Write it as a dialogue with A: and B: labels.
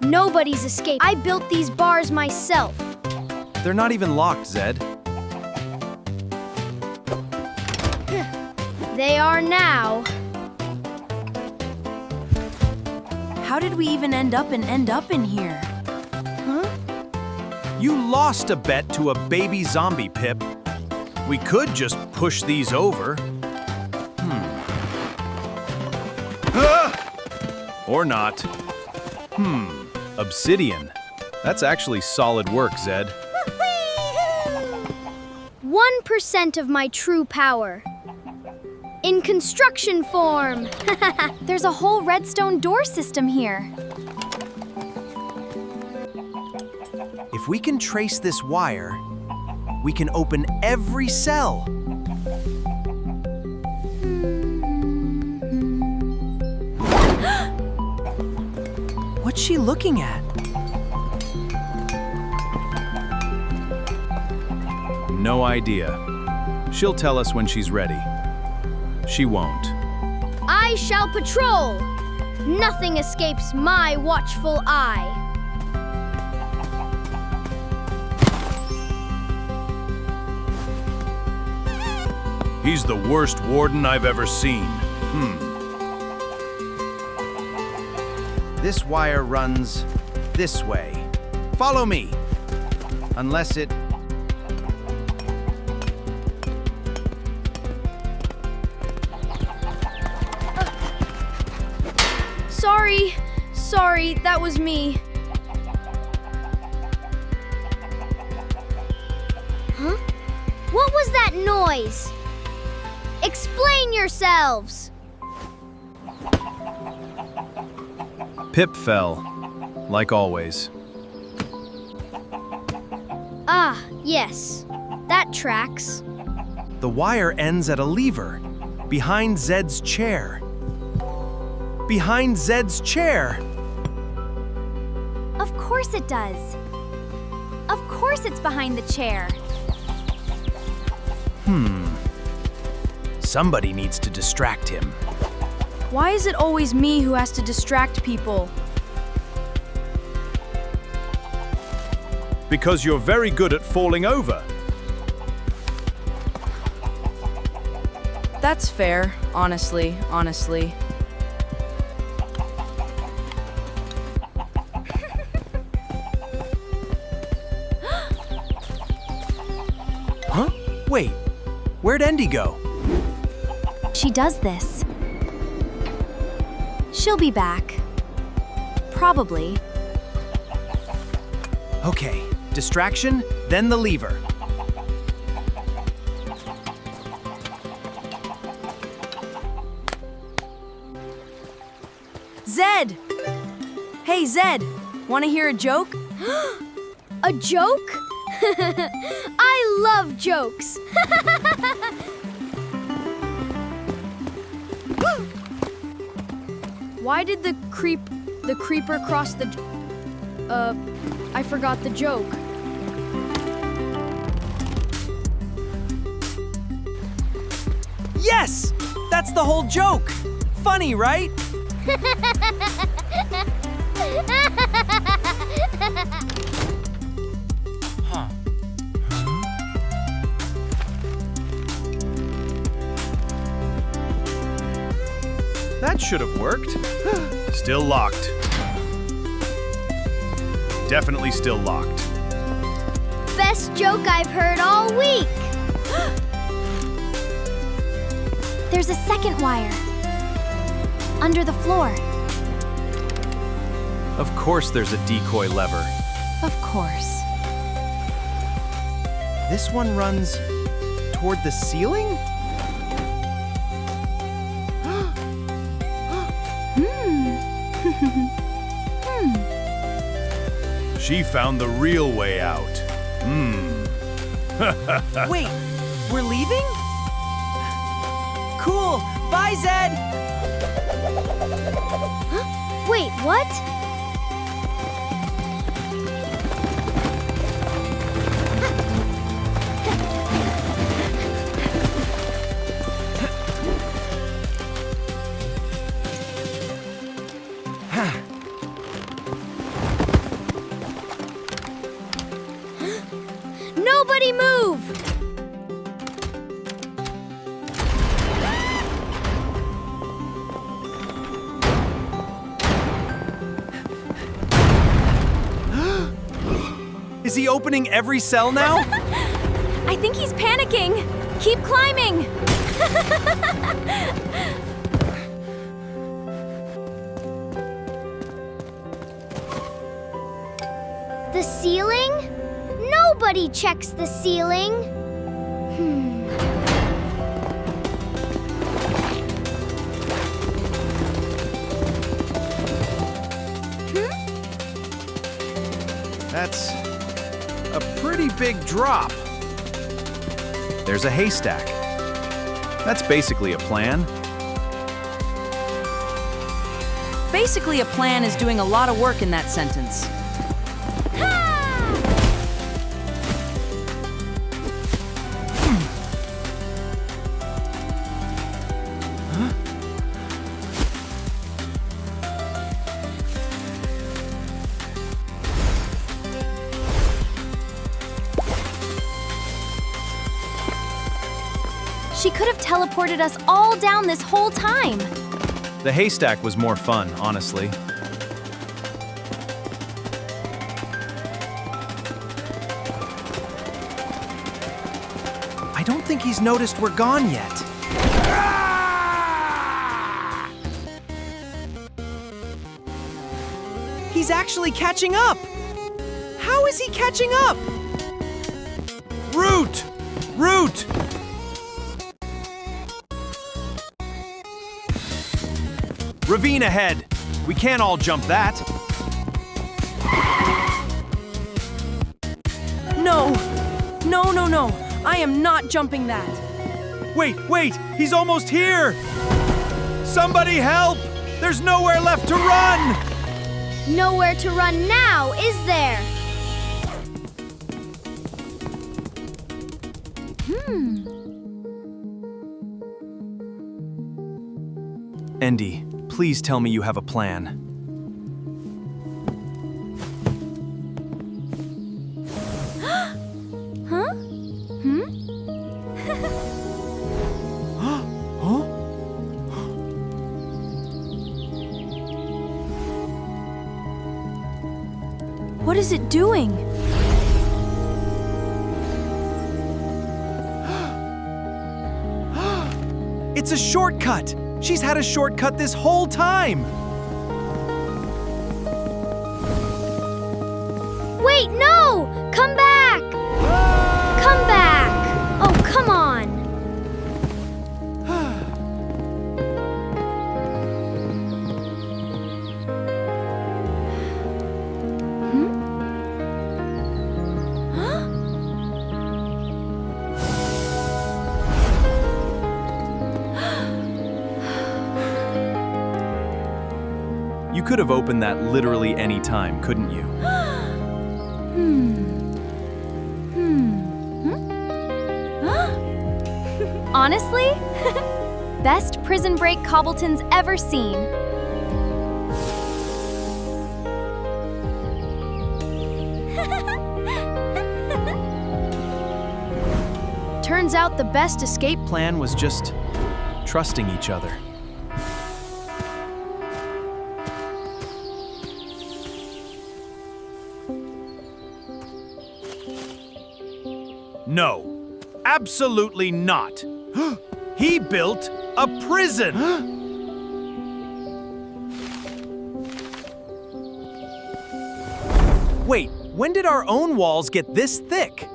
A: Nobody's escaped. I built these bars myself.
B: They're not even locked, Zed.
A: They are now.
C: How did we even end up in here?
B: You lost a bet to a baby zombie, Pip. We could just push these over. Or not. Obsidian. That's actually solid work, Zed.
A: 1% of my true power. In construction form.
C: There's a whole redstone door system here.
B: If we can trace this wire, we can open every cell. What's she looking at? No idea. She'll tell us when she's ready. She won't.
A: I shall patrol. Nothing escapes my watchful eye.
B: He's the worst warden I've ever seen. This wire runs this way. Follow me. Unless it...
A: Sorry, that was me. Huh? What was that noise? Explain yourselves!
B: Pip fell, like always.
A: Ah, yes. That tracks.
B: The wire ends at a lever, behind Zed's chair. Behind Zed's chair!
C: Of course it does. Of course it's behind the chair.
B: Somebody needs to distract him.
C: Why is it always me who has to distract people?
B: Because you're very good at falling over.
C: That's fair, honestly.
B: Huh? Wait, where'd Endie go?
C: She does this. She'll be back. Probably.
B: Okay, distraction, then the lever.
C: Zed! Hey, Zed! Want to hear a joke?
A: A joke? I love jokes. Why did the creeper cross the... I forgot the joke.
B: Yes! That's the whole joke! Funny, right? That should have worked. Still locked. Definitely still locked.
A: Best joke I've heard all week.
C: There's a second wire. Under the floor.
B: Of course there's a decoy lever.
C: Of course.
B: This one runs toward the ceiling? She found the real way out.
D: Wait, we're leaving? Cool. Bye, Zed.
A: Wait, what?
B: Is he opening every cell now?
C: I think he's panicking. Keep climbing. The ceiling? Nobody checks the ceiling.
B: That's a pretty big drop. There's a haystack. That's basically a plan.
D: Basically, a plan is doing a lot of work in that sentence.
C: She could have teleported us all down this whole time.
B: The haystack was more fun, honestly. I don't think he's noticed we're gone yet.
D: He's actually catching up! How is he catching up?
B: Root! Root! Ravine ahead! We can't all jump that.
D: No! No, no, no! I am not jumping that!
B: Wait, wait! He's almost here! Somebody help! There's nowhere left to run!
C: Nowhere to run now, is there?
B: Endie, please tell me you have a plan.
C: Huh?
A: What is it doing?
B: It's a shortcut! She's had a shortcut this whole time!
C: Wait, no! Come back! Come back! Oh, come on!
B: You could have opened that literally any time, couldn't you?
C: Honestly? Best prison break Cobbleton's ever seen.
A: Turns out the best escape
B: Plan was just trusting each other. No, absolutely not. He built a prison. Wait, when did our own walls get this thick?